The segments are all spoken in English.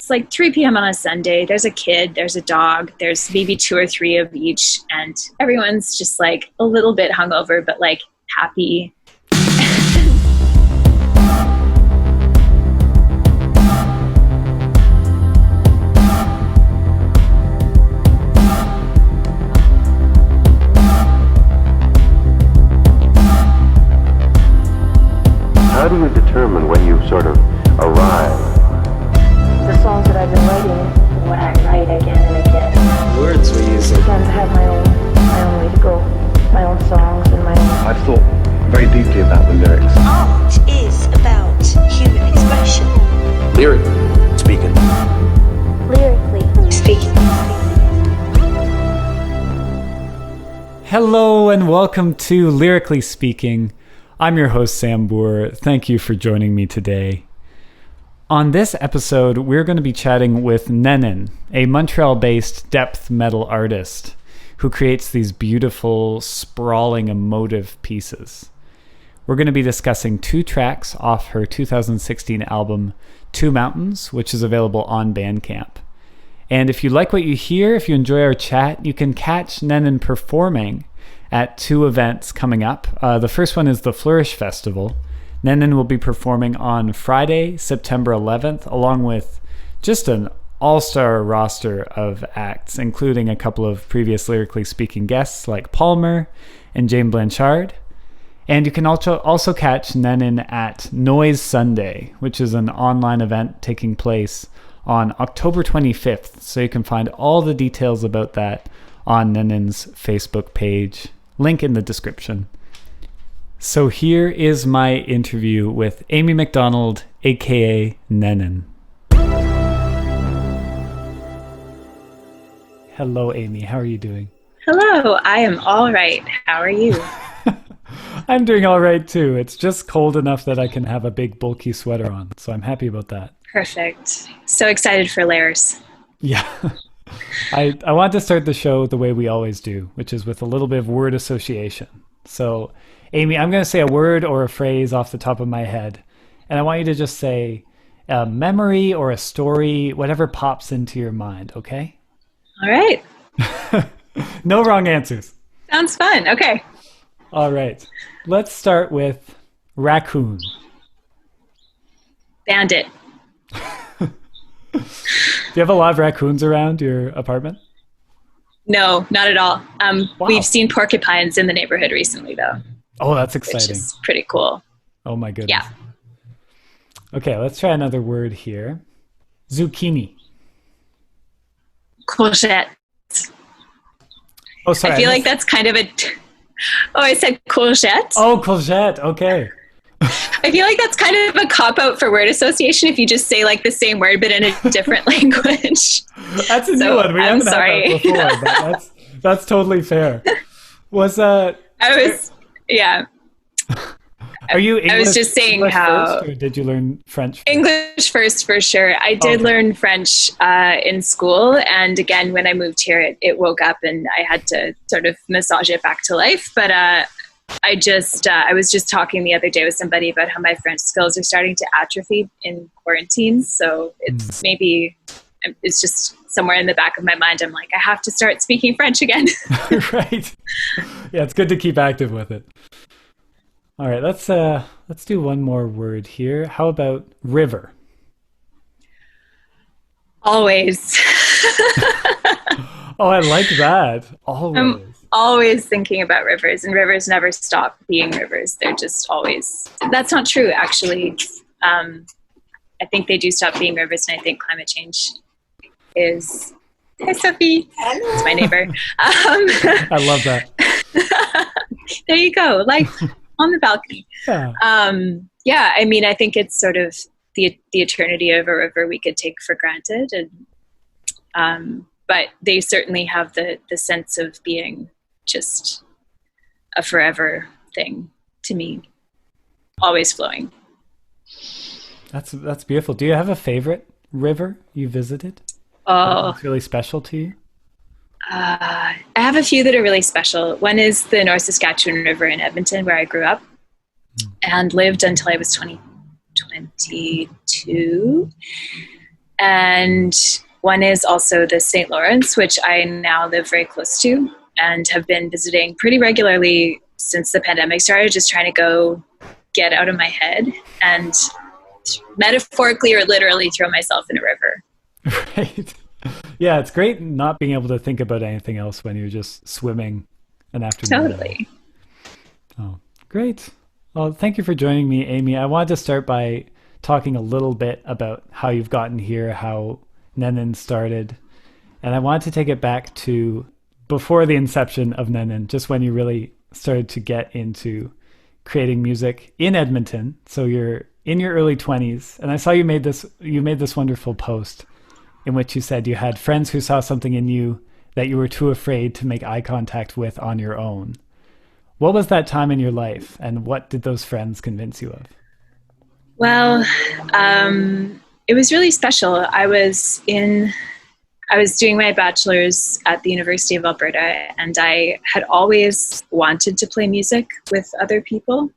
it's like 3 p.m. on a Sunday. There's a kid, there's a dog, there's maybe 2 or 3 of each, and everyone's just like a little bit hungover, but like happy. How do you determine when you sort of arrive? The songs that I've been writing, what I write again and again. Words we use. Sometimes I have my own way to go, my own songs and my own. I've thought very deeply about the lyrics. Art is about human expression. Lyrically speaking. Lyrically speaking. Hello and welcome to Lyrically Speaking. I'm your host, Sam Boer. Thank you for joining me today. On this episode, we're going to be chatting with Nennen, a Montreal-based Depth-Metal artist who creates these beautiful, sprawling, emotive pieces. We're going to be discussing 2 tracks off her 2016 album, Two Mountains, which is available on Bandcamp. And if you like what you hear, if you enjoy our chat, you can catch Nennen performing at 2 events coming up. The first one is the Flourish Festival. Nennen will be performing on Friday, September 11th, along with just an all-star roster of acts, including a couple of previous Lyrically Speaking guests like Palmer and Jane Blanchard. And you can also catch Nennen at Noise Sunday, which is an online event taking place on October 25th. So you can find all the details about that on Nennen's Facebook page. Link in the description. So here is my interview with Amy MacDonald AKA Nennen. Hello, Amy. How are you doing? Hello, I am all right. How are you? I'm doing all right too. It's just cold enough that I can have a big bulky sweater on, so I'm happy about that. Perfect. So excited for layers. Yeah. I want to start the show the way we always do, which is with a little bit of word association. So, Amy, I'm going to say a word or a phrase off the top of my head, and I want you to just say a memory or a story, whatever pops into your mind, okay? All right. No wrong answers. Sounds fun. Okay. All right. Let's start with raccoon. Bandit. Do you have a lot of raccoons around your apartment? No, not at all. Wow. We've seen porcupines in the neighborhood recently, though. Oh, that's exciting. Which is pretty cool. Oh, my goodness. Yeah. Okay, let's try another word here. Zucchini. Courgette. Oh, sorry. I feel like that's kind of a... Oh, I said courgette. Oh, courgette. Okay. I feel like that's kind of a cop-out for word association if you just say like the same word but in a different language. That's a new one. We haven't had that before, but that's totally fair. Yeah. Are you English, I was just saying English how... first, or did you learn French first? English first, for sure. I did learn French in school, and again, when I moved here, it woke up and I had to sort of massage it back to life. But I was just talking the other day with somebody about how my French skills are starting to atrophy in quarantine. So it's just somewhere in the back of my mind. I'm like, I have to start speaking French again. Right. Yeah, it's good to keep active with it. All right, let's do one more word here. How about river? Always. Oh, I like that. Always. I'm always thinking about rivers, and rivers never stop being rivers. They're just always... That's not true, actually. I think they do stop being rivers, and I think climate change is... Hi, Sophie. It's my neighbor. I love that. There you go. Like... on the balcony. Yeah. I mean, I think it's sort of the eternity of a river we could take for granted, and but they certainly have the sense of being just a forever thing to me, always flowing. That's beautiful. Do you have a favorite river you visited? Oh, it's really special to you. I have a few that are really special. One is the North Saskatchewan River in Edmonton, where I grew up and lived until I was 22. And one is also the St. Lawrence, which I now live very close to and have been visiting pretty regularly since the pandemic started, just trying to go get out of my head and metaphorically or literally throw myself in a river. Right. Yeah, it's great not being able to think about anything else when you're just swimming an afternoon. Totally. Oh, great. Well, thank you for joining me, Amy. I wanted to start by talking a little bit about how you've gotten here, how Nennen started. And I wanted to take it back to before the inception of Nennen, just when you really started to get into creating music in Edmonton. So you're in your early 20s, and I saw you made this wonderful post in which you said you had friends who saw something in you that you were too afraid to make eye contact with on your own. What was that time in your life, and what did those friends convince you of? Well, it was really special. I was doing my bachelor's at the University of Alberta, and I had always wanted to play music with other people,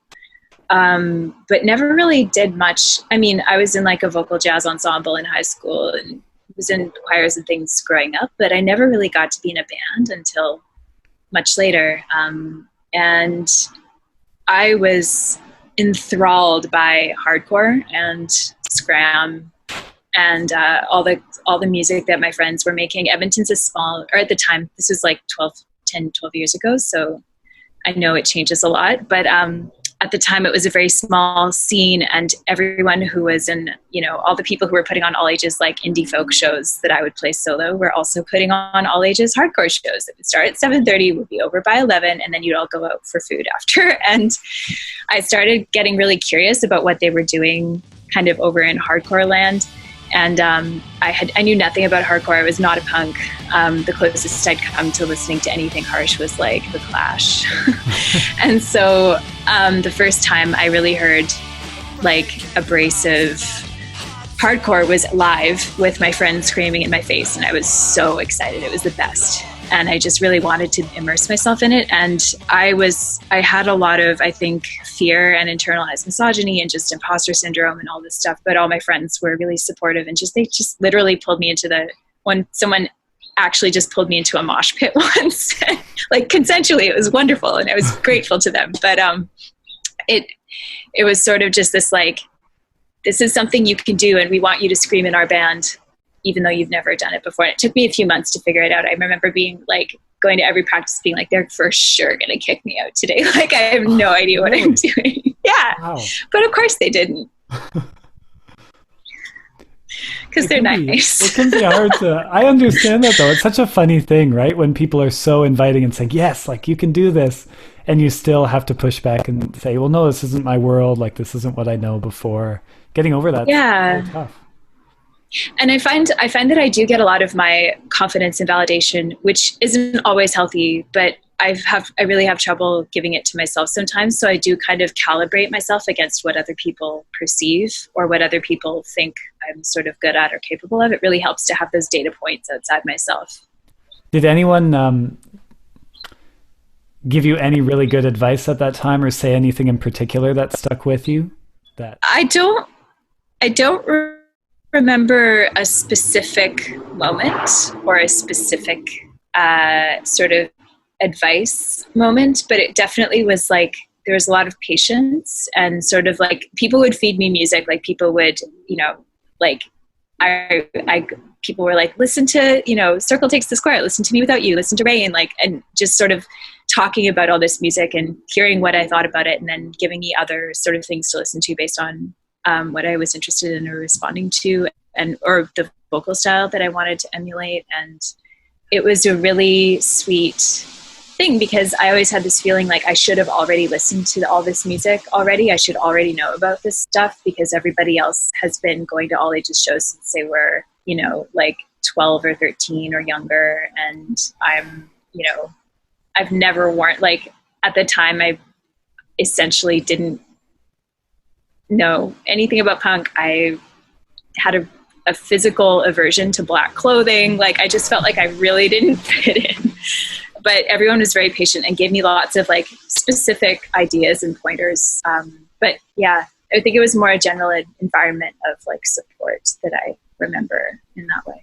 but never really did much. I mean, I was in like a vocal jazz ensemble in high school and was in choirs and things growing up, but I never really got to be in a band until much later. And I was enthralled by hardcore and scram and all the music that my friends were making. Edmonton's a small, or at the time, this was like 10, 12 years ago, so I know it changes a lot, but at the time it was a very small scene, and everyone who was in, all the people who were putting on all ages like indie folk shows that I would play solo were also putting on all ages hardcore shows that would start at 7:30, would be over by 11, and then you'd all go out for food after. And I started getting really curious about what they were doing kind of over in hardcore land. And I knew nothing about hardcore. I was not a punk. The closest I'd come to listening to anything harsh was like The Clash. And so the first time I really heard like abrasive hardcore was live with my friends screaming in my face, and I was so excited. It was the best. And I just really wanted to immerse myself in it. And I had a lot of, I think, fear and internalized misogyny and just imposter syndrome and all this stuff. But all my friends were really supportive, and they just literally pulled me into someone actually just pulled me into a mosh pit once, like consensually. It was wonderful, and I was grateful to them. But it was sort of just this like, this is something you can do, and we want you to scream in our band, even though you've never done it before. And it took me a few months to figure it out. I remember being like, going to every practice being like, they're for sure going to kick me out today. Like, I have no idea what I'm doing. Yeah. Wow. But of course they didn't. Because they're nice. It can be hard to, I understand that though. It's such a funny thing, right? When people are so inviting and saying, yes, like you can do this. And you still have to push back and say, well, no, this isn't my world. Like, this isn't what I know before. Getting over that. Yeah. Is really tough. And I find that I do get a lot of my confidence and validation, which isn't always healthy, but I really have trouble giving it to myself sometimes. So I do kind of calibrate myself against what other people perceive or what other people think I'm sort of good at or capable of. It really helps to have those data points outside myself. Did anyone give you any really good advice at that time, or say anything in particular that stuck with you? I don't remember a specific moment or a specific sort of advice moment, but it definitely was like, there was a lot of patience, and sort of like people would feed me music. Like people would, like people were like, listen to, Circle Takes the Square, listen to Me Without You, listen to Rain, and just sort of talking about all this music and hearing what I thought about it, and then giving me other sort of things to listen to based on what I was interested in or responding to, or the vocal style that I wanted to emulate. And it was a really sweet thing, because I always had this feeling like I should have already listened to all this music already. I should already know about this stuff, because everybody else has been going to all ages shows since they were, like 12 or 13 or younger. And I've never worn, like at the time I essentially didn't know anything about punk. I had a physical aversion to black clothing. Like I just felt like I really didn't fit in. But everyone was very patient and gave me lots of like specific ideas and pointers. But yeah, I think it was more a general environment of like support that remember in that way.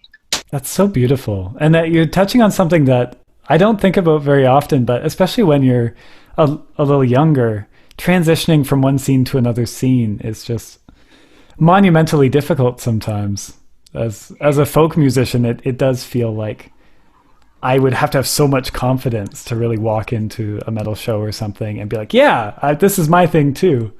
That's so beautiful. And that you're touching on something that I don't think about very often, but especially when you're a little younger, transitioning from one scene to another scene is just monumentally difficult sometimes. As a folk musician, it does feel like I would have to have so much confidence to really walk into a metal show or something and be like, yeah, this is my thing too.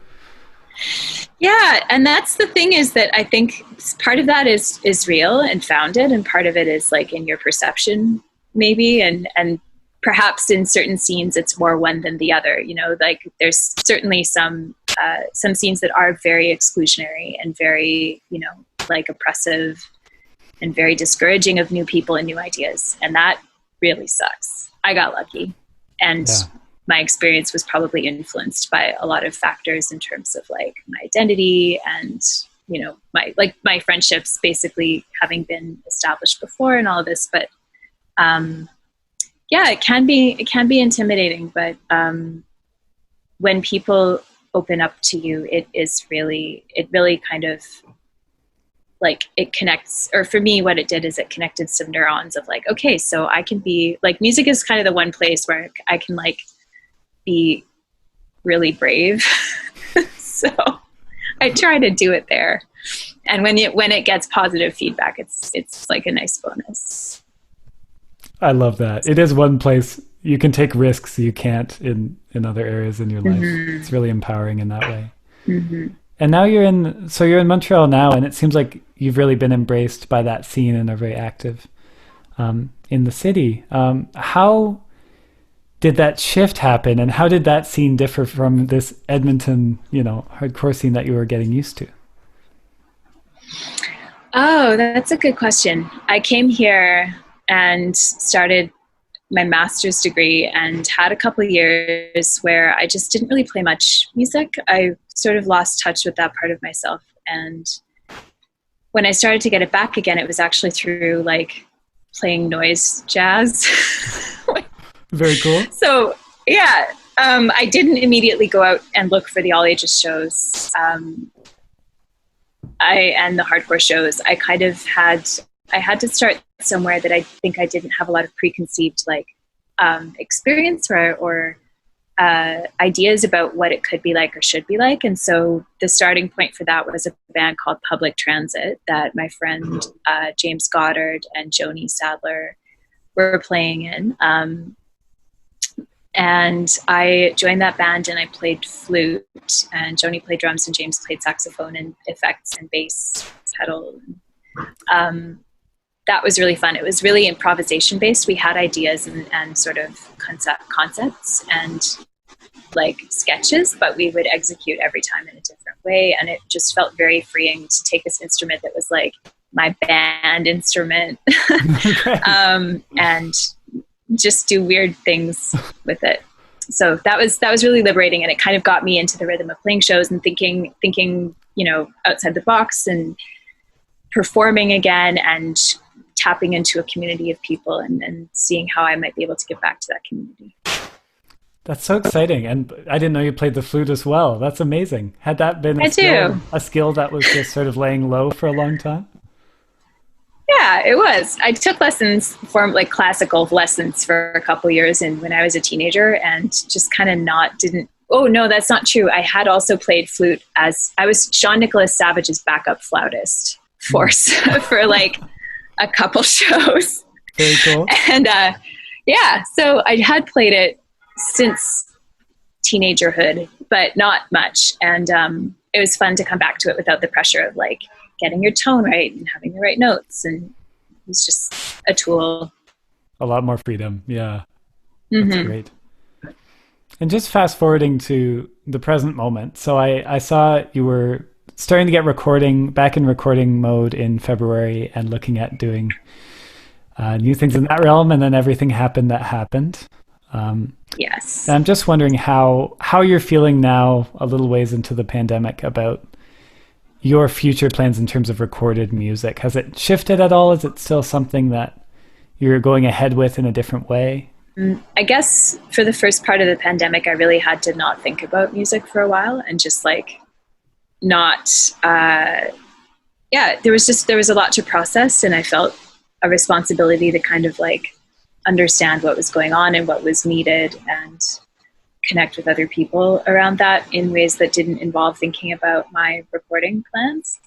Yeah, and that's the thing, is that I think part of that is real and founded, and part of it is like in your perception maybe, and perhaps in certain scenes it's more one than the other. You know, like there's certainly some scenes that are very exclusionary and very, you know, like oppressive and very discouraging of new people and new ideas, and that really sucks. I got lucky, and my experience was probably influenced by a lot of factors in terms of like my identity and, you know, my friendships basically having been established before and all of this. But yeah, it can be intimidating, but when people open up to you, it really kind of like it connects, or for me, what it did is it connected some neurons of like, okay, so I can be like, music is kind of the one place where I can like be really brave. So I try to do it there. And when it gets positive feedback, it's like a nice bonus. I love that. It is one place you can take risks you can't in other areas in your life. Mm-hmm. It's really empowering in that way. Mm-hmm. And now you're in Montreal now, and it seems like you've really been embraced by that scene and are very active in the city. How did that shift happen, and how did that scene differ from this Edmonton, you know, hardcore scene that you were getting used to? Oh, that's a good question. I came here and started my master's degree and had a couple of years where I just didn't really play much music. I sort of lost touch with that part of myself. And when I started to get it back again, it was actually through like playing noise jazz. Very cool. So yeah, I didn't immediately go out and look for the all ages shows. And the hardcore shows. I had to start somewhere that I think I didn't have a lot of preconceived like experience or ideas about what it could be like or should be like. And so the starting point for that was a band called Public Transit that my friend James Goddard and Joni Sadler were playing in. And I joined that band and I played flute, and Joni played drums and James played saxophone and effects and bass pedal. That was really fun. It was really improvisation based. We had ideas and sort of concepts and like sketches, but we would execute every time in a different way. And it just felt very freeing to take this instrument that was like my band instrument and just do weird things with it. So that was really liberating, and it kind of got me into the rhythm of playing shows and thinking, you know, outside the box and performing again and tapping into a community of people and seeing how I might be able to give back to that community. That's so exciting. And I didn't know you played the flute as well. That's amazing. Had that been a skill that was just sort of laying low for a long time? Yeah, it was. I took lessons for like classical lessons for a couple years and when I was a teenager, and just kind of oh no, that's not true. I had also played flute as I was Sean Nicholas Savage's backup flautist for like a couple shows. Very cool. And yeah, so I had played it since teenagerhood, but not much. And it was fun to come back to it without the pressure of like getting your tone right and having the right notes. And it was just a tool. A lot more freedom. Yeah. Mm-hmm. That's great. And just fast forwarding to the present moment. So I saw you were starting to get back in recording mode in February and looking at doing new things in that realm. And then everything happened that happened. Yes. And I'm just wondering how you're feeling now, a little ways into the pandemic, about your future plans in terms of recorded music. Has it shifted at all? Is it still something that you're going ahead with in a different way? I guess for the first part of the pandemic, I really had to not think about music for a while and just like not there was a lot to process, and I felt a responsibility to kind of like understand what was going on and what was needed and connect with other people around that in ways that didn't involve thinking about my recording plans.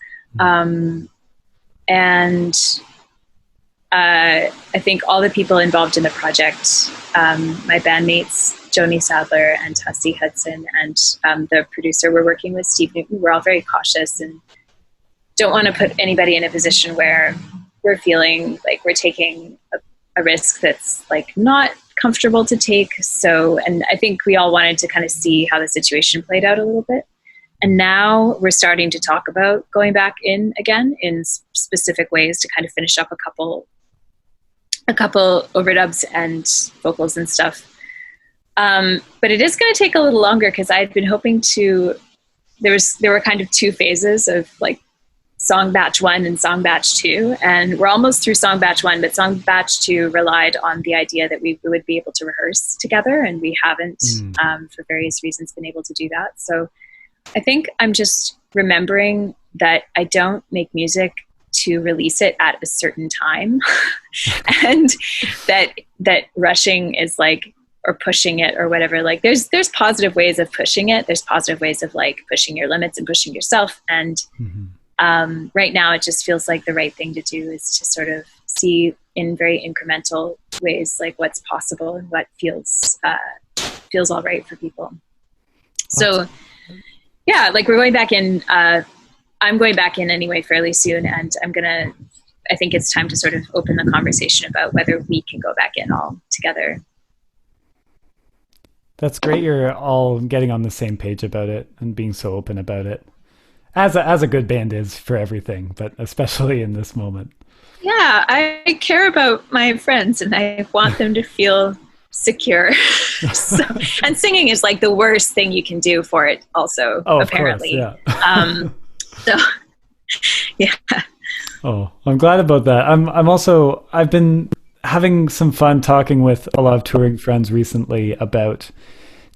And I think all the people involved in the project, my bandmates, Joni Sadler and Tussie Hudson, and the producer we're working with, Steve Newton, we're all very cautious and don't want to put anybody in a position where we're feeling like we're taking a risk that's like not comfortable to take. So, and I think we all wanted to kind of see how the situation played out a little bit. And now we're starting to talk about going back in again in specific ways to kind of finish up a couple overdubs and vocals and stuff. But it is going to take a little longer because I'd been hoping to, there were kind of two phases of like song batch 1 and song batch 2. And we're almost through song batch 1, but song batch 2 relied on the idea that we would be able to rehearse together. And we haven't, for various reasons, been able to do that. So I think I'm just remembering that I don't make music to release it at a certain time and that rushing is like, or pushing it or whatever, like there's positive ways of pushing it. There's positive ways of like pushing your limits and pushing yourself. And right now it just feels like the right thing to do is to sort of see in very incremental ways, like what's possible and what feels all right for people. So yeah, like we're going back in, I'm going back in anyway fairly soon, and I think it's time to sort of open the conversation about whether we can go back in all together. That's great. You're all getting on the same page about it and being so open about it, as a good band is for everything, but especially in this moment. Yeah, I care about my friends and I want them to feel secure. And singing is like the worst thing you can do for it also, apparently. Of course, yeah. So, yeah. Oh, I'm glad about that. I've been having some fun talking with a lot of touring friends recently about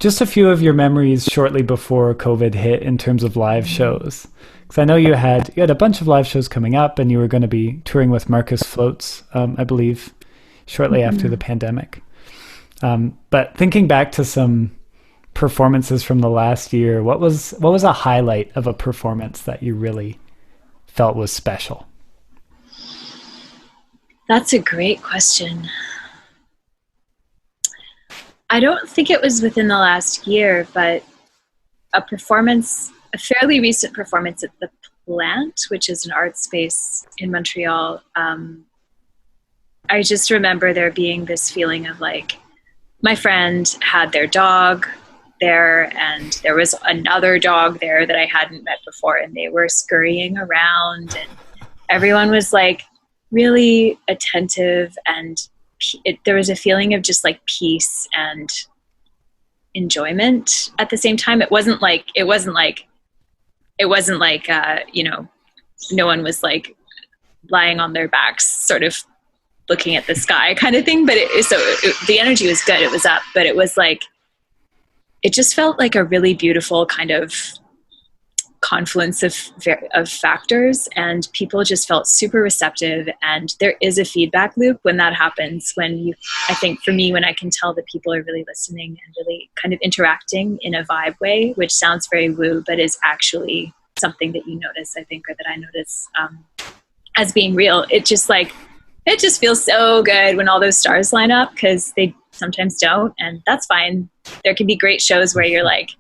just a few of your memories shortly before COVID hit in terms of live shows. Because I know you had a bunch of live shows coming up, and you were going to be touring with Marcus Floats, I believe, shortly after the pandemic. But thinking back to some performances from the last year, what was a highlight of a performance that you really felt was special? That's a great question. I don't think it was within the last year, but a fairly recent performance at the Plant, which is an art space in Montreal. I just remember there being this feeling of like, my friend had their dog there, and there was another dog there that I hadn't met before, and they were scurrying around, and everyone was like really attentive, and there was a feeling of just like peace and enjoyment at the same time. It wasn't like no one was like lying on their backs sort of looking at the sky kind of thing, but the energy was good. It was up, but it was like, it just felt like a really beautiful kind of confluence of factors, and people just felt super receptive. And there is a feedback loop when that happens, I think for me, when I can tell that people are really listening and really kind of interacting in a vibe way, which sounds very woo, but is actually something that you notice, I think, or that I notice as being real. It just feels so good when all those stars line up, because they sometimes don't, and that's fine. There can be great shows where you're like,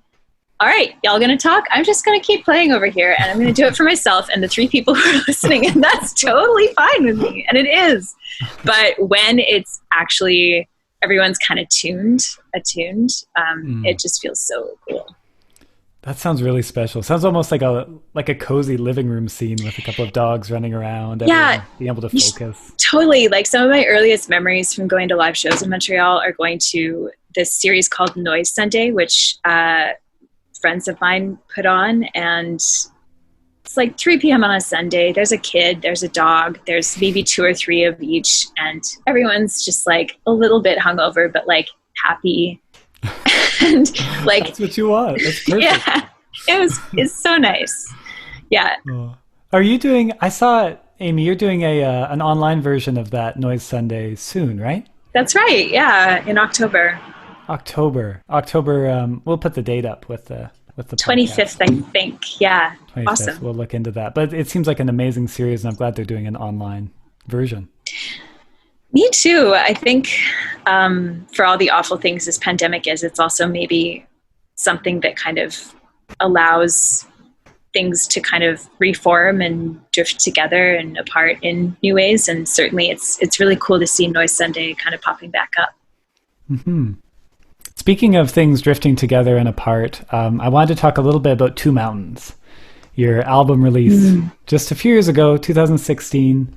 all right, y'all gonna talk? I'm just gonna keep playing over here, and I'm gonna do it for myself and the 3 people who are listening, and that's totally fine with me, and it is. But when it's actually everyone's kind of attuned, it just feels so cool. That sounds really special. Sounds almost like a cozy living room scene with a couple of dogs running around. Yeah, being able to focus. Totally. Like some of my earliest memories from going to live shows in Montreal are going to this series called Noise Sunday, which friends of mine put on, and it's like 3 p.m. on a Sunday. There's a kid, there's a dog, there's maybe 2 or 3 of each, and everyone's just like a little bit hungover, but like happy. And like, that's what you want. That's perfect. Yeah, it's so nice. Yeah. Oh. Are you doing? I saw Amy. You're doing an online version of that Noise Sunday soon, right? That's right. Yeah, in October. October. We'll put the date up with the 25th, I think. Yeah. 25th. Awesome. We'll look into that. But it seems like an amazing series, and I'm glad they're doing an online version. Me too. I think for all the awful things this pandemic is, it's also maybe something that kind of allows things to kind of reform and drift together and apart in new ways. And certainly it's really cool to see Noise Sunday kind of popping back up. Mm-hmm. Speaking of things drifting together and apart, I wanted to talk a little bit about Two Mountains, your album release just a few years ago, 2016.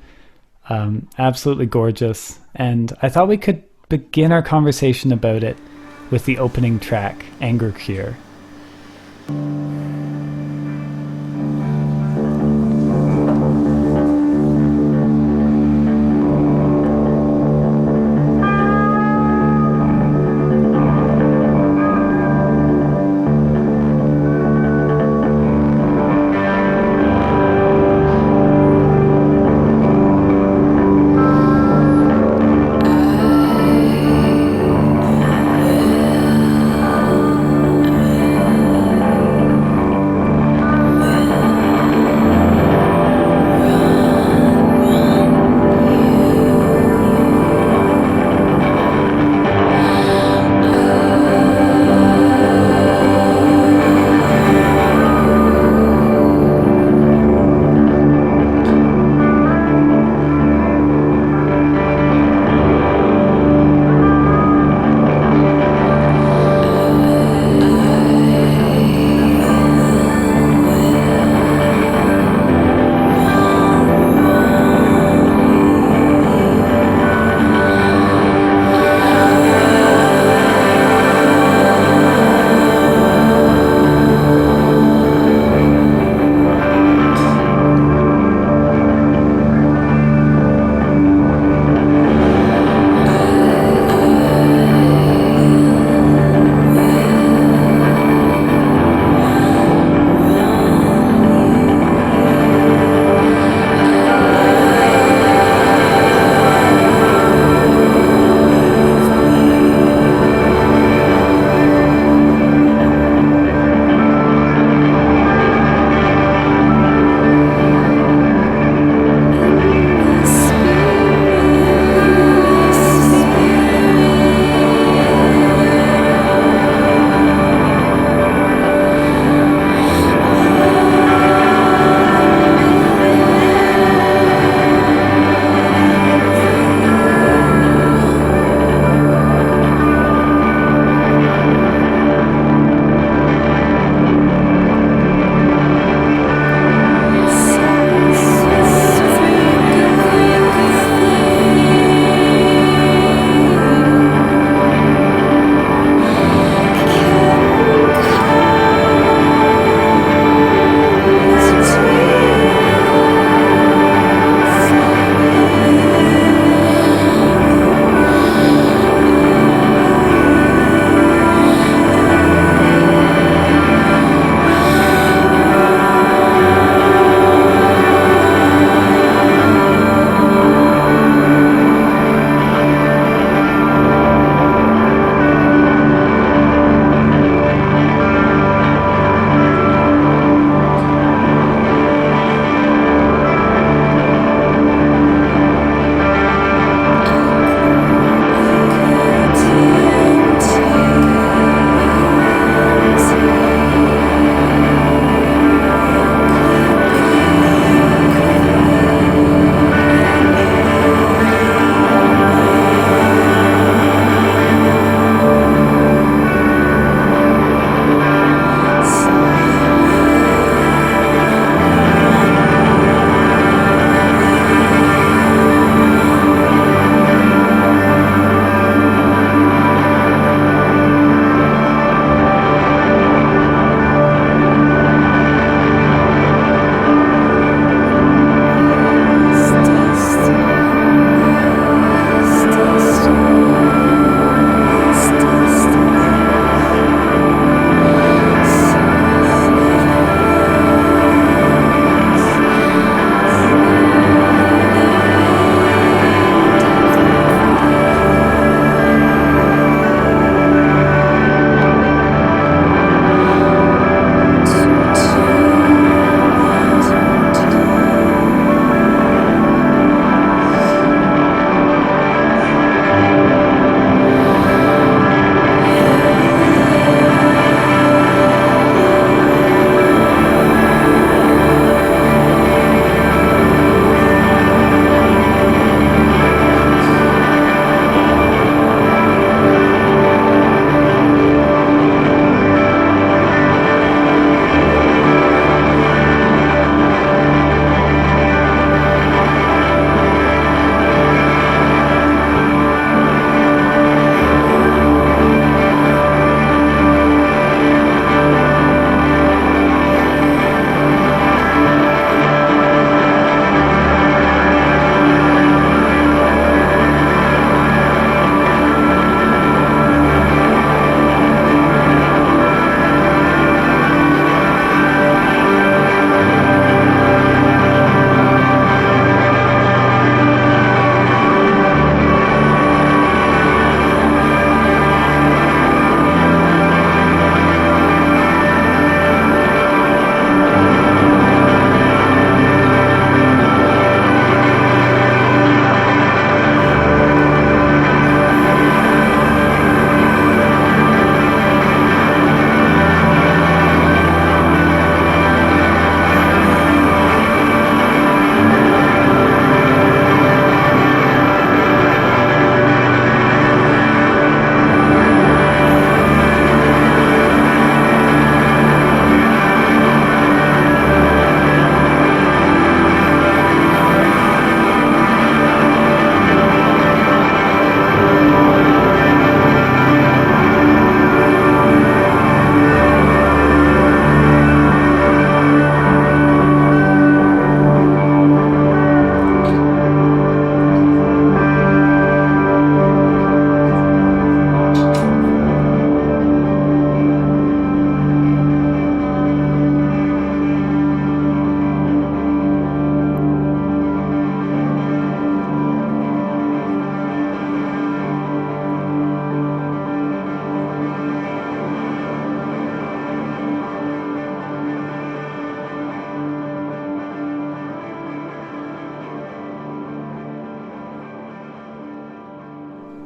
Absolutely gorgeous. And I thought we could begin our conversation about it with the opening track, Anger Cure.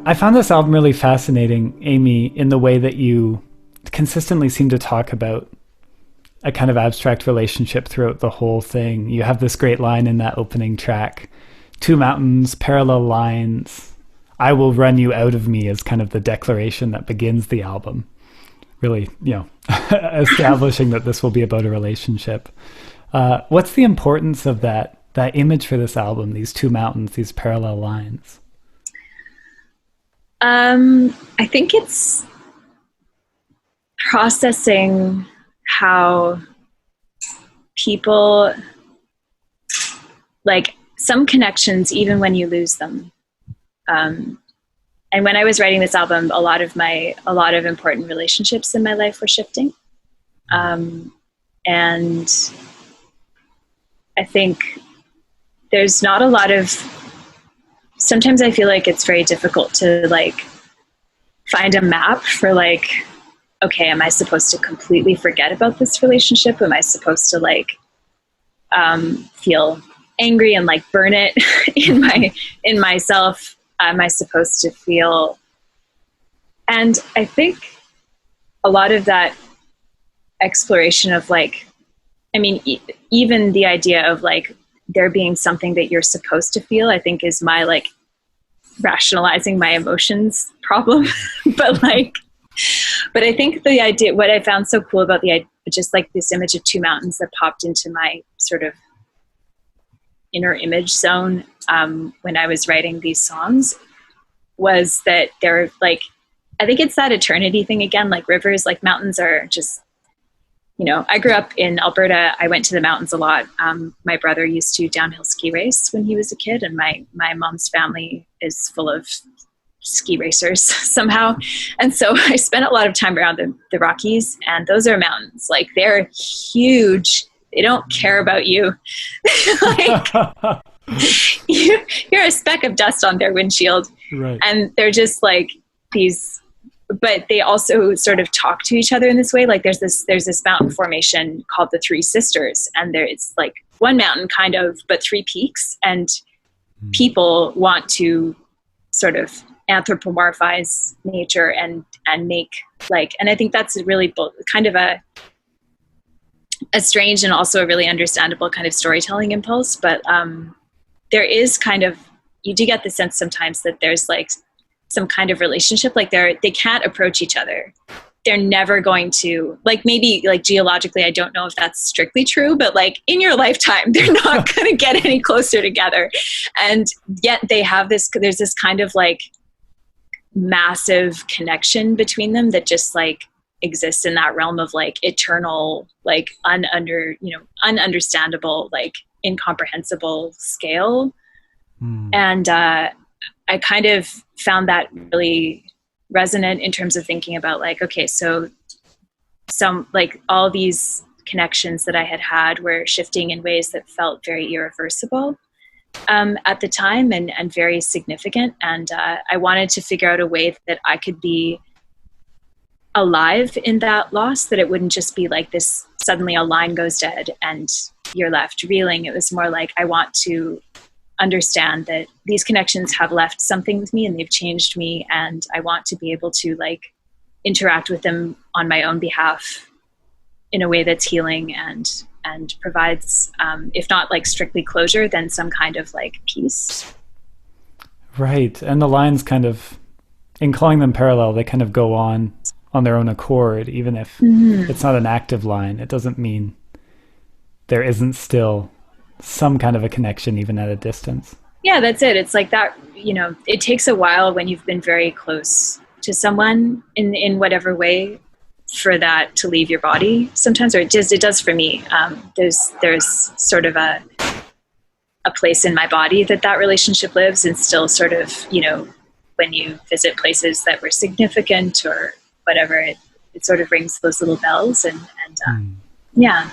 I found this album really fascinating, Amy, in the way that you consistently seem to talk about a kind of abstract relationship throughout the whole thing. You have this great line in that opening track, 2 mountains, parallel lines, I will run you out of me, as kind of the declaration that begins the album. Really, establishing that this will be about a relationship. What's the importance of that image for this album, these 2 mountains, these parallel lines? I think it's processing how people, like, some connections, even when you lose them. And when I was writing this album, a lot of important relationships in my life were shifting. And I think there's not a lot of, sometimes I feel like it's very difficult to like find a map for like, okay, am I supposed to completely forget about this relationship? Am I supposed to like feel angry and like burn it in myself? Am I supposed to feel? And I think a lot of that exploration of like, I mean, even the idea of like there being something that you're supposed to feel, I think is my like rationalizing my emotions problem. but I think the idea, what I found so cool about the idea, just like this image of 2 mountains that popped into my sort of inner image zone when I was writing these songs, was that they're like, I think it's that eternity thing again, like rivers, like mountains are just, I grew up in Alberta. I went to the mountains a lot. My brother used to downhill ski race when he was a kid, and my mom's family is full of ski racers somehow. And so I spent a lot of time around the Rockies, and those are mountains. Like, they're huge. They don't care about you. Like, you're a speck of dust on their windshield. Right. And they're just like these, but they also sort of talk to each other in this way. Like there's this mountain formation called the Three Sisters, and it's like one mountain kind of, but 3 peaks, and people want to sort of anthropomorphize nature and make like, and I think that's really kind of a strange and also a really understandable kind of storytelling impulse. But there is kind of, you do get the sense sometimes that there's like some kind of relationship, like they can't approach each other. They're never going to, like, maybe like geologically, I don't know if that's strictly true, but like in your lifetime, they're not going to get any closer together. And yet they have there's this kind of like massive connection between them that just like exists in that realm of like eternal, like ununderstandable, like incomprehensible scale. And I kind of found that really resonant in terms of thinking about like, okay, so some like all these connections that I had were shifting in ways that felt very irreversible at the time and very significant. And I wanted to figure out a way that I could be alive in that loss, that it wouldn't just be like this, suddenly a line goes dead and you're left reeling. It was more like, I want to understand that these connections have left something with me and they've changed me, and I want to be able to like interact with them on my own behalf in a way that's healing and provides, if not like strictly closure, then some kind of like peace. Right. And the lines kind of, in calling them parallel, they kind of go on their own accord, even if it's not an active line. It doesn't mean there isn't still some kind of a connection even at a distance. Yeah, that's it. It's like that, it takes a while when you've been very close to someone in whatever way for that to leave your body sometimes, or it does for me. There's sort of a place in my body that relationship lives, and still sort of, when you visit places that were significant or whatever, it sort of rings those little bells and yeah.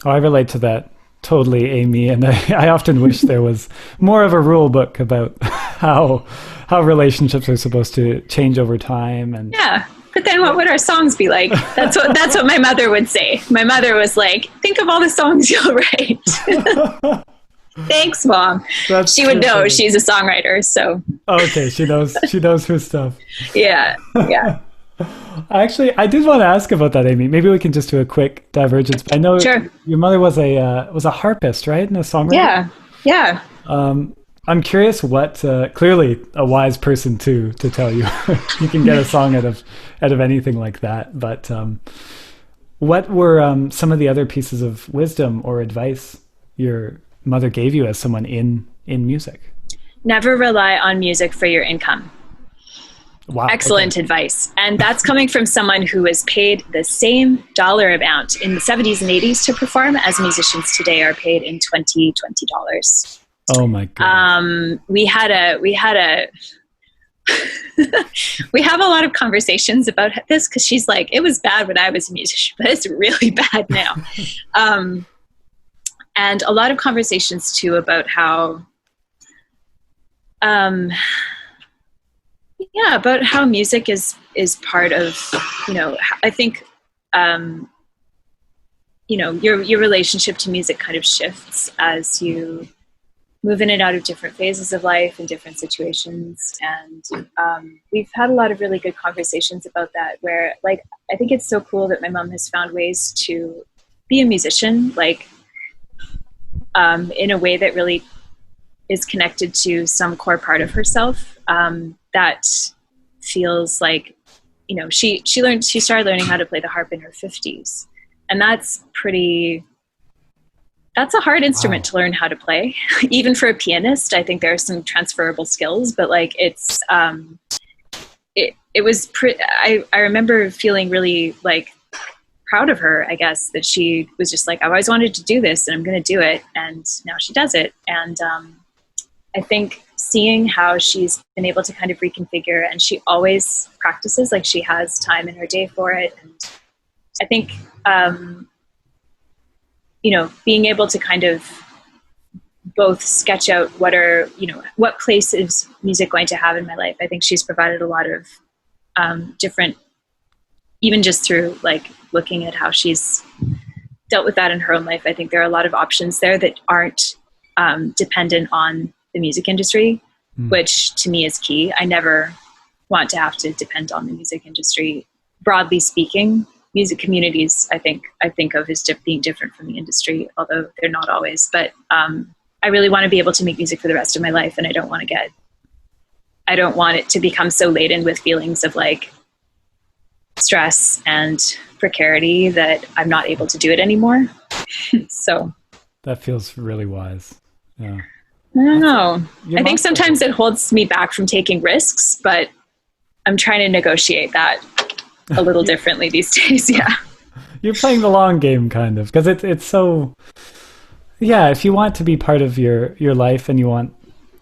Oh, I relate to that totally, Amy, and I often wish there was more of a rule book about how relationships are supposed to change over time. And yeah, but then what would our songs be like? That's what my mother would say. My mother was like, think of all the songs you'll write. Thanks, Mom. She would know. Funny. She's a songwriter, so. Okay, she knows her stuff. Yeah. Actually, I did want to ask about that, Amy. Maybe we can just do a quick divergence. I know your mother was a harpist, right, and a songwriter. Yeah. I'm curious what. Clearly, a wise person to tell you. You can get a song out of anything like that. But what were some of the other pieces of wisdom or advice your mother gave you as someone in music? Never rely on music for your income. Wow. Excellent advice. And that's coming from someone who was paid the same dollar amount in the 70s and 80s to perform as musicians today are paid in $20. Oh my God. We had a we have a lot of conversations about this because she's like, it was bad when I was a musician, but it's really bad now. And a lot of conversations too about how about how music is part of, I think, your relationship to music kind of shifts as you move in and out of different phases of life and different situations. And we've had a lot of really good conversations about that where, like, I think it's so cool that my mom has found ways to be a musician, like, in a way that really is connected to some core part of herself, that feels like, she started learning how to play the harp in her 50s. And that's a hard instrument to learn how to play. Even for a pianist, I think there are some transferable skills, but like I remember feeling really like proud of her, I guess, that she was just like, I've always wanted to do this and I'm going to do it. And now she does it. And I think seeing how she's been able to kind of reconfigure, and she always practices, like she has time in her day for it. And I think, being able to kind of both sketch out what place is music going to have in my life. I think she's provided a lot of different, even just through like looking at how she's dealt with that in her own life. I think there are a lot of options there that aren't dependent on the music industry, which to me is key. I never want to have to depend on the music industry. Broadly speaking, music communities, I think of as being different from the industry, although they're not always. But I really want to be able to make music for the rest of my life, and I don't want it to become so laden with feelings of like stress and precarity that I'm not able to do it anymore. So that feels really wise. Yeah. I don't know. I think sometimes it holds me back from taking risks, but I'm trying to negotiate that a little differently these days. Yeah. You're playing the long game kind of, because it's so, if you want to be part of your life and you want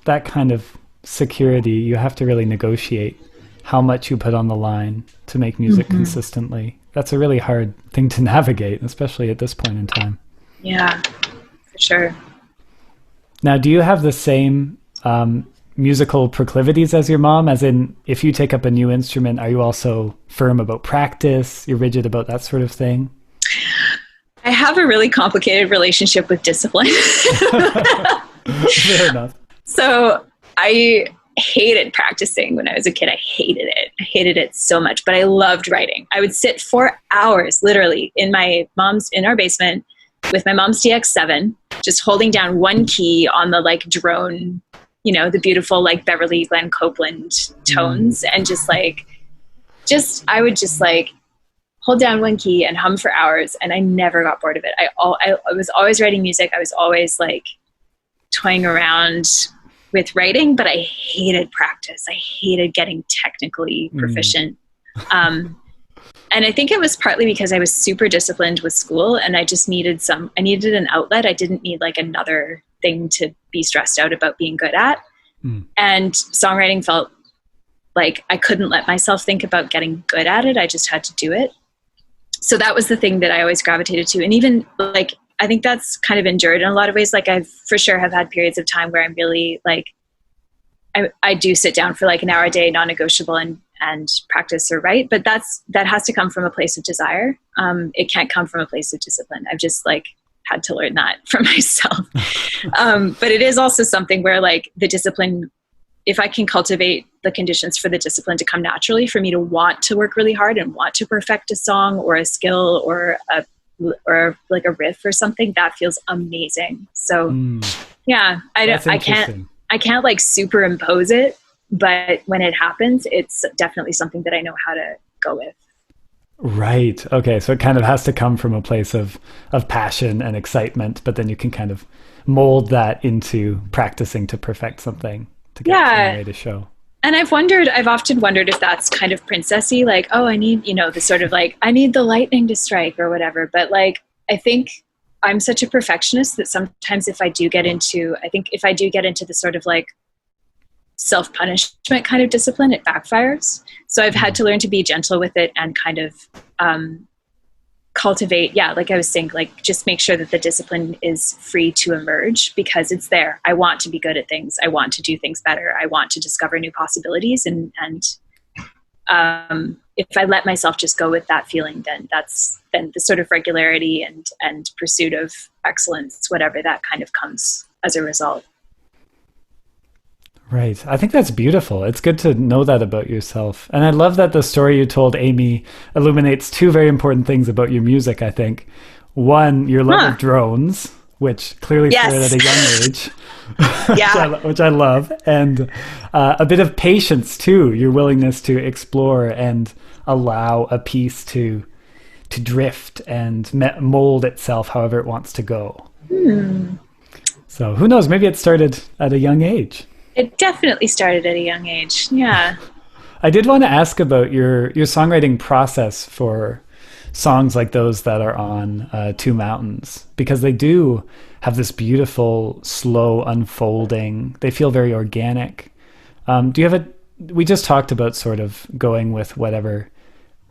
that kind of security, you have to really negotiate how much you put on the line to make music consistently. That's a really hard thing to navigate, especially at this point in time. Yeah, for sure. Now, do you have the same musical proclivities as your mom? As in, if you take up a new instrument, are you also firm about practice? You're rigid about that sort of thing? I have a really complicated relationship with discipline. Fair enough. So I hated practicing when I was a kid. I hated it. I hated it so much, but I loved writing. I would sit for hours, literally, in our basement with my mom's DX7, just holding down one key on the like drone, the beautiful like Beverly Glenn Copeland tones, and I would just hold down one key and hum for hours, and I never got bored of it. I was always writing music. I was always like toying around with writing, but I hated practice. I hated getting technically proficient. And I think it was partly because I was super disciplined with school, and I just needed an outlet. I didn't need like another thing to be stressed out about being good at. And songwriting felt like I couldn't let myself think about getting good at it. I just had to do it. So that was the thing that I always gravitated to. And even like, I think that's kind of endured in a lot of ways. Like I for sure have had periods of time where I'm really like, I do sit down for like an hour a day, non-negotiable, and practice or write, but that has to come from a place of desire. It can't come from a place of discipline. I've just like had to learn that for myself. But it is also something where like the discipline, if I can cultivate the conditions for the discipline to come naturally for me to want to work really hard and want to perfect a song or a skill or like a riff or something, that feels amazing. So yeah, I can't like superimpose it, but when it happens, it's definitely something that I know how to go with. Right. Okay. So it kind of has to come from a place of passion and excitement, but then you can kind of mold that into practicing to perfect something to get some way to show. And I've often wondered if that's kind of princessy, like, oh, I need, the sort of like, I need the lightning to strike or whatever. But like, I think I'm such a perfectionist that sometimes if I do get into the sort of like self-punishment kind of discipline, it backfires. So I've had to learn to be gentle with it and kind of cultivate, like I was saying, like just make sure that the discipline is free to emerge because it's there. I want to be good at things. I want to do things better. I want to discover new possibilities. And if I let myself just go with that feeling, then the sort of regularity and pursuit of excellence, whatever that kind of comes as a result. Right. I think that's beautiful. It's good to know that about yourself. And I love that the story you told, Amy, illuminates two very important things about your music, I think. One, your love of drones, which clearly started at a young age, which I love. And a bit of patience, too, your willingness to explore and allow a piece to drift and mold itself however it wants to go. So who knows? Maybe it started at a young age. It definitely started at a young age. Yeah. I did want to ask about your songwriting process for songs like those that are on Two Mountains, because they do have this beautiful, slow unfolding. They feel very organic. We just talked about sort of going with whatever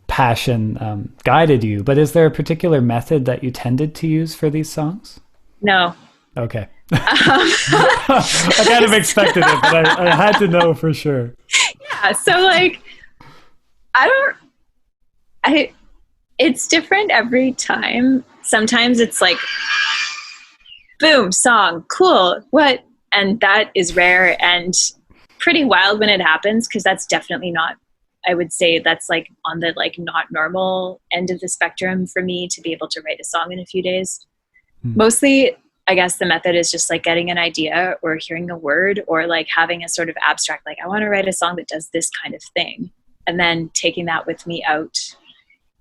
passion guided you, but is there a particular method that you tended to use for these songs? No. Okay. I kind of expected it, but I had to know for sure. Yeah, so like, it's different every time. Sometimes it's like, boom, song, cool, what? And that is rare and pretty wild when it happens, because that's definitely not, I would say that's like on the like not normal end of the spectrum for me to be able to write a song in a few days. Mostly, I guess the method is just like getting an idea or hearing a word or like having a sort of abstract, like I want to write a song that does this kind of thing. And then taking that with me out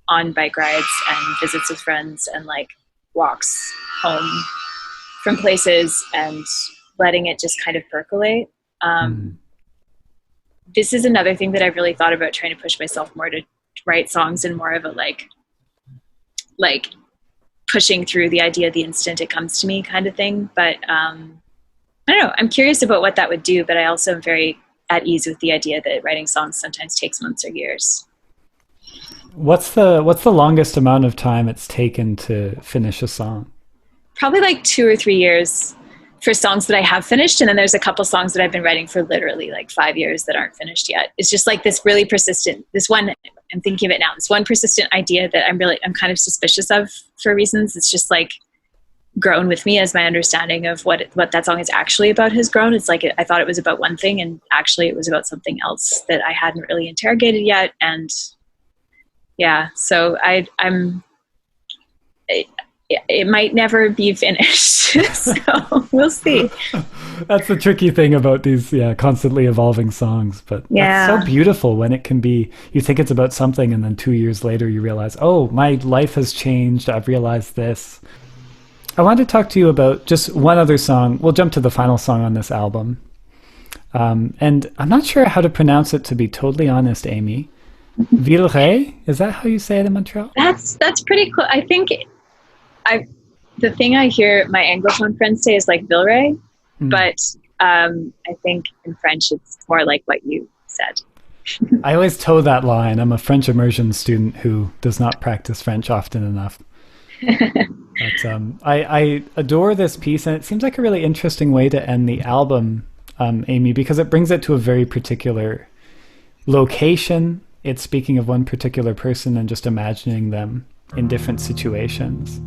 on bike rides and visits with friends and like walks home from places and letting it just kind of percolate. This is another thing that I've really thought about, trying to push myself more to write songs in more of a like pushing through the idea the instant it comes to me kind of thing. But I don't know, I'm curious about what that would do, but I also am very at ease with the idea that writing songs sometimes takes months or years. What's the longest amount of time it's taken to finish a song? Probably like 2 or 3 years for songs that I have finished. And then there's a couple songs that I've been writing for literally like 5 years that aren't finished yet. It's just like this really persistent, this one, I'm thinking of it now, this one persistent idea that I'm kind of suspicious of for reasons. It's just like grown with me as my understanding of what that song is actually about has grown. It's like, I thought it was about one thing and actually it was about something else that I hadn't really interrogated yet. And yeah, so it might never be finished. So we'll see. That's the tricky thing about these constantly evolving songs, but it's so beautiful when it can be, you think it's about something and then 2 years later you realize, oh, my life has changed, I've realized this. I wanted to talk to you about just one other song. We'll jump to the final song on this album, and I'm not sure how to pronounce it, to be totally honest, Amy. Villeray, is that how you say it in Montreal? That's pretty cool. I think the thing I hear my Anglophone friends say is like Villeray, but I think in French it's more like what you said. I always toe that line. I'm a French immersion student who does not practice French often enough. But I adore this piece, and it seems like a really interesting way to end the album, Amy, because it brings it to a very particular location. It's speaking of one particular person and just imagining them in different situations.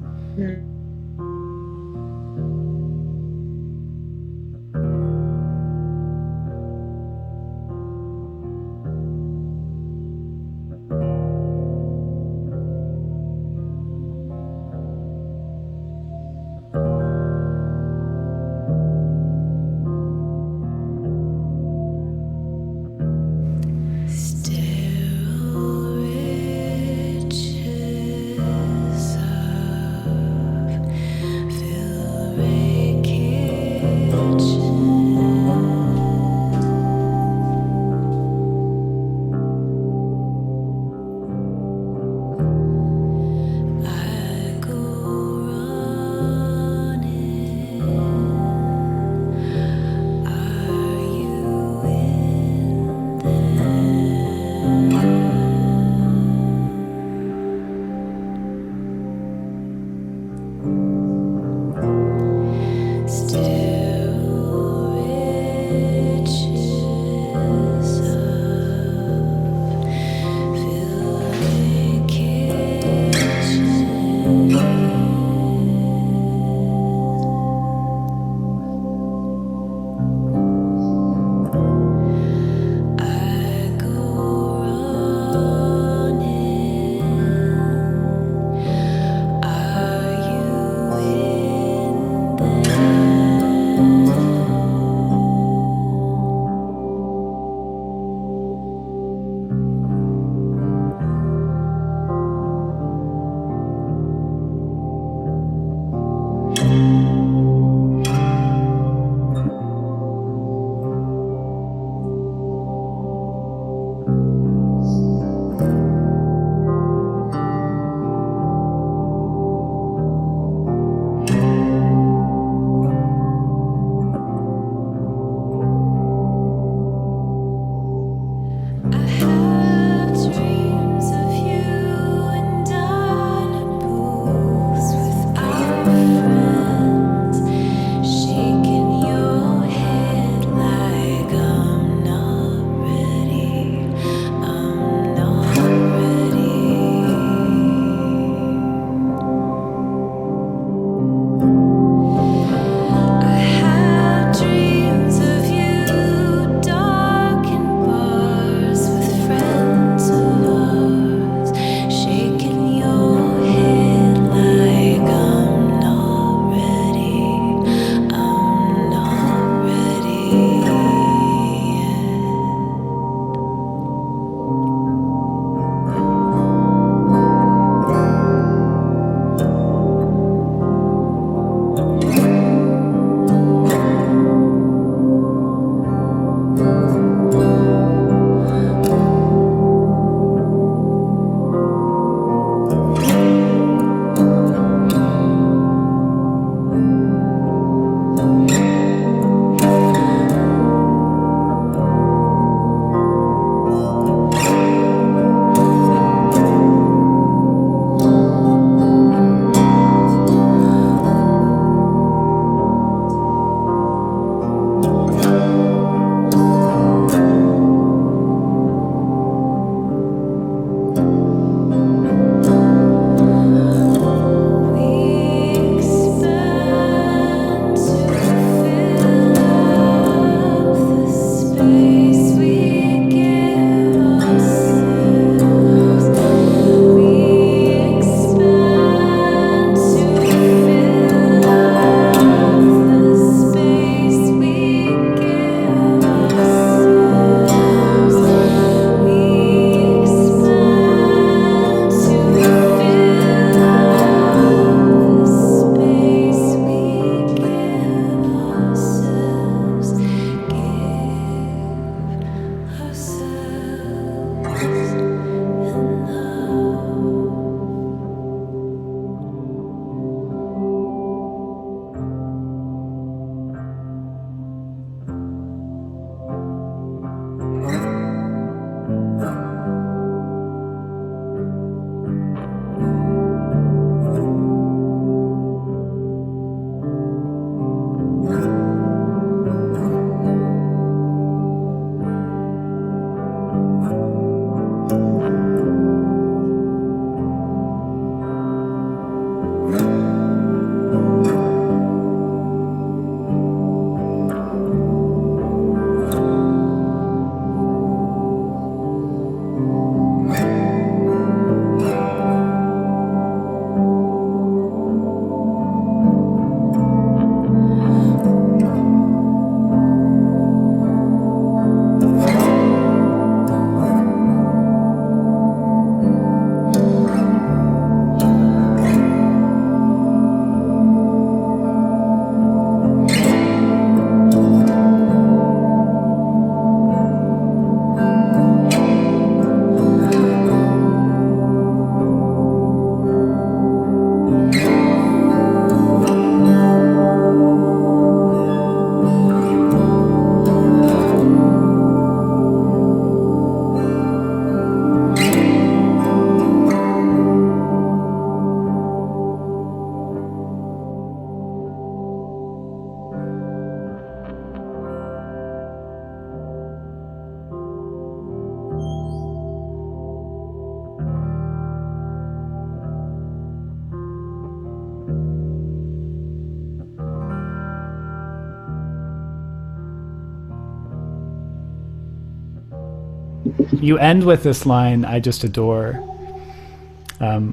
You end with this line, I just adore.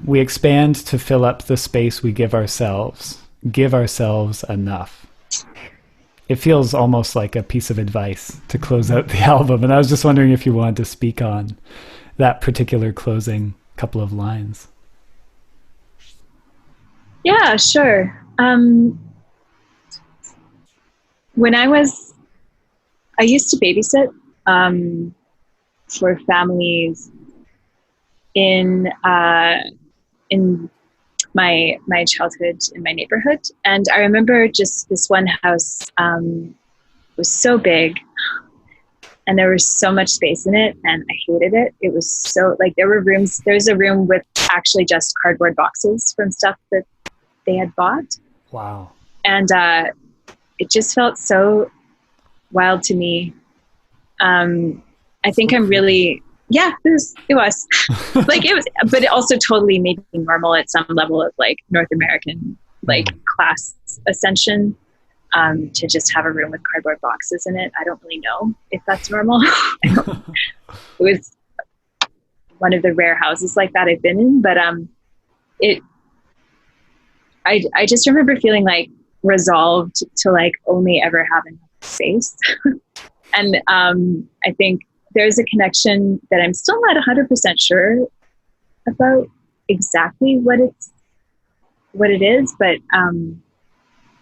We expand to fill up the space we give ourselves enough. It feels almost like a piece of advice to close out the album. And I was just wondering if you wanted to speak on that particular closing couple of lines. Yeah, sure. When I used to babysit for families in my childhood in my neighborhood, and I remember just this one house was so big, and there was so much space in it, and I hated it. It was so, like, there were rooms. There's a room with actually just cardboard boxes from stuff that they had bought. Wow. And it just felt so wild to me. I think I'm really, yeah, it was like, it was, but it also totally made me normal at some level of like North American, like class ascension, to just have a room with cardboard boxes in it. I don't really know if that's normal. It was one of the rare houses like that I've been in, but I just remember feeling like resolved to like only ever have enough space. And I think there's a connection that I'm still not 100% sure about exactly what it is, but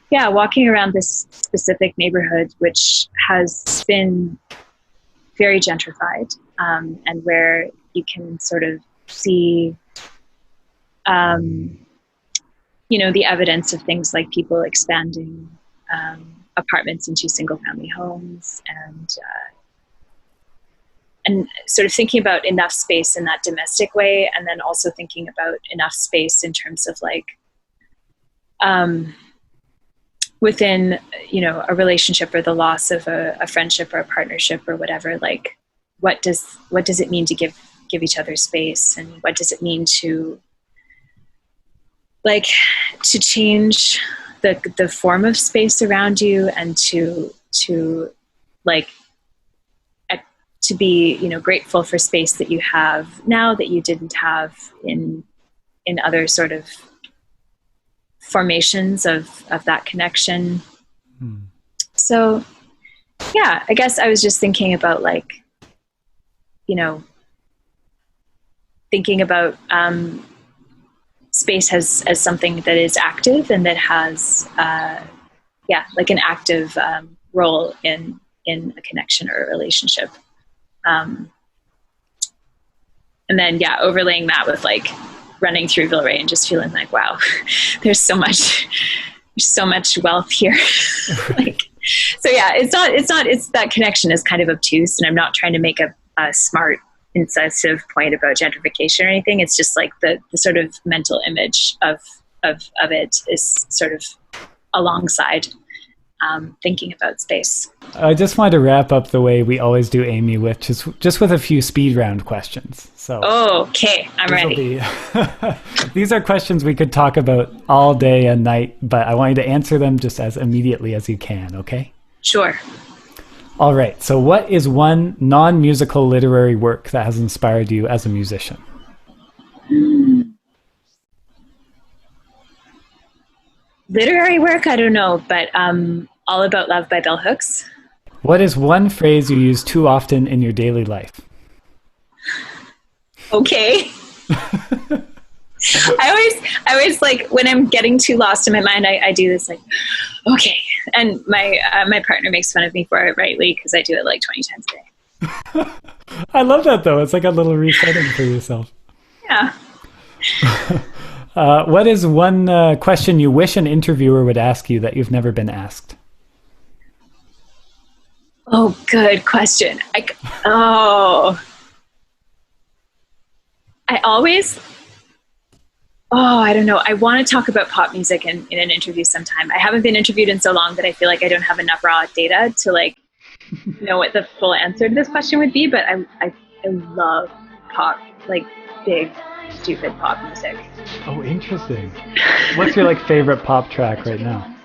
yeah, walking around this specific neighborhood, which has been very gentrified, and where you can sort of see, the evidence of things like people expanding apartments into single-family homes, and sort of thinking about enough space in that domestic way, and then also thinking about enough space in terms of like within a relationship or the loss of a friendship or a partnership or whatever. Like, what does it mean to give each other space, and what does it mean to change the form of space around you, and to be grateful for space that you have now that you didn't have in other sort of formations of that connection. So yeah, I guess I was just thinking about thinking about space as something that is active and that has like an active role in a connection or a relationship. And then, overlaying that with like running through Villeray and just feeling like, wow, there's so much wealth here. It's that connection is kind of obtuse, and I'm not trying to make a smart, incisive point about gentrification or anything. It's just like the sort of mental image of it is sort of alongside thinking about space. I just wanted to wrap up the way we always do, Amy, with just with a few speed round questions. So Okay, I'm ready. These are questions we could talk about all day and night, but I want you to answer them just as immediately as you can, okay? Sure. All right, so what is one non-musical literary work that has inspired you as a musician? Literary work, I don't know, but All About Love by Bell Hooks. What is one phrase you use too often in your daily life? Okay. I always like when I'm getting too lost in my mind, I do this like, okay. And my partner makes fun of me for it rightly because I do it like 20 times a day. I love that though. It's like a little resetting for yourself. Yeah. What is one question you wish an interviewer would ask you that you've never been asked? Oh, good question. I don't know. I want to talk about pop music in an interview sometime. I haven't been interviewed in so long that I feel like I don't have enough raw data to like know what the full answer to this question would be. But I love pop, like big, stupid pop music. Oh, interesting. What's your like favorite pop track right now?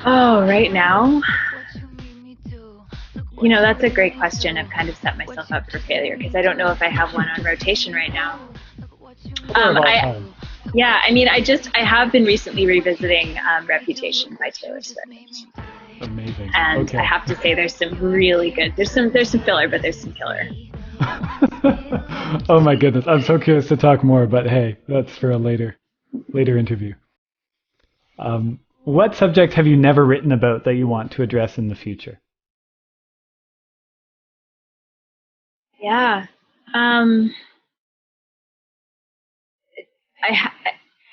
Oh, right now? You know, that's a great question. I've kind of set myself up for failure because I don't know if I have one on rotation right now. I have been recently revisiting Reputation by Taylor Swift. Amazing. And okay. I have to say there's some really good, there's some filler, but there's some killer. Oh my goodness. I'm so curious to talk more, but hey, that's for a later interview. What subject have you never written about that you want to address in the future? Yeah. I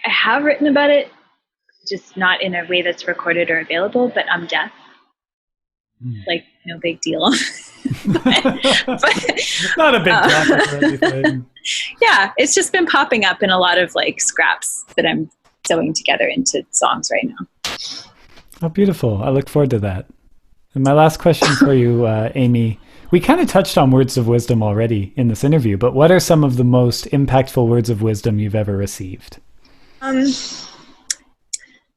have written about it, just not in a way that's recorded or available, but I'm deaf. Like, no big deal. but, Not a big topic or anything. Yeah, it's just been popping up in a lot of like scraps that I'm sewing together into songs right now. Oh, beautiful. I look forward to that. And my last question for you, Amy, we kind of touched on words of wisdom already in this interview, but what are some of the most impactful words of wisdom you've ever received?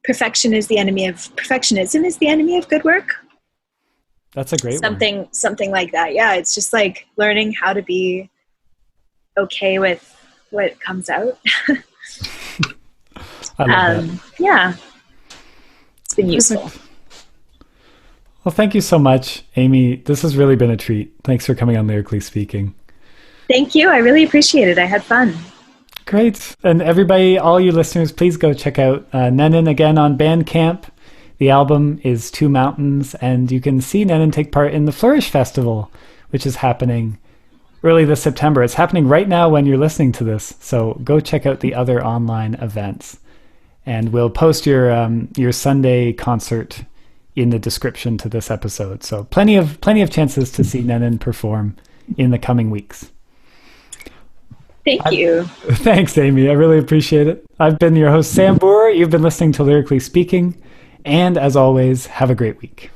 Perfection is the enemy of perfectionism is the enemy of good work. That's a great one. Something like that. Yeah, it's just like learning how to be okay with what comes out. I love that. Yeah, it's been useful. Perfect. Well, thank you so much, Amy. This has really been a treat. Thanks for coming on Lyrically Speaking. Thank you. I really appreciate it. I had fun. Great. And everybody, all you listeners, please go check out Nennen again on Bandcamp. The album is Two Mountains, and you can see Nennen take part in the Flourish Festival, which is happening early this September. It's happening right now when you're listening to this, so go check out the other online events. And we'll post your Sunday concert in the description to this episode. So plenty of chances to see Nennen perform in the coming weeks. Thank you. Thanks, Amy. I really appreciate it. I've been your host, Sam Boer. You've been listening to Lyrically Speaking. And as always, have a great week.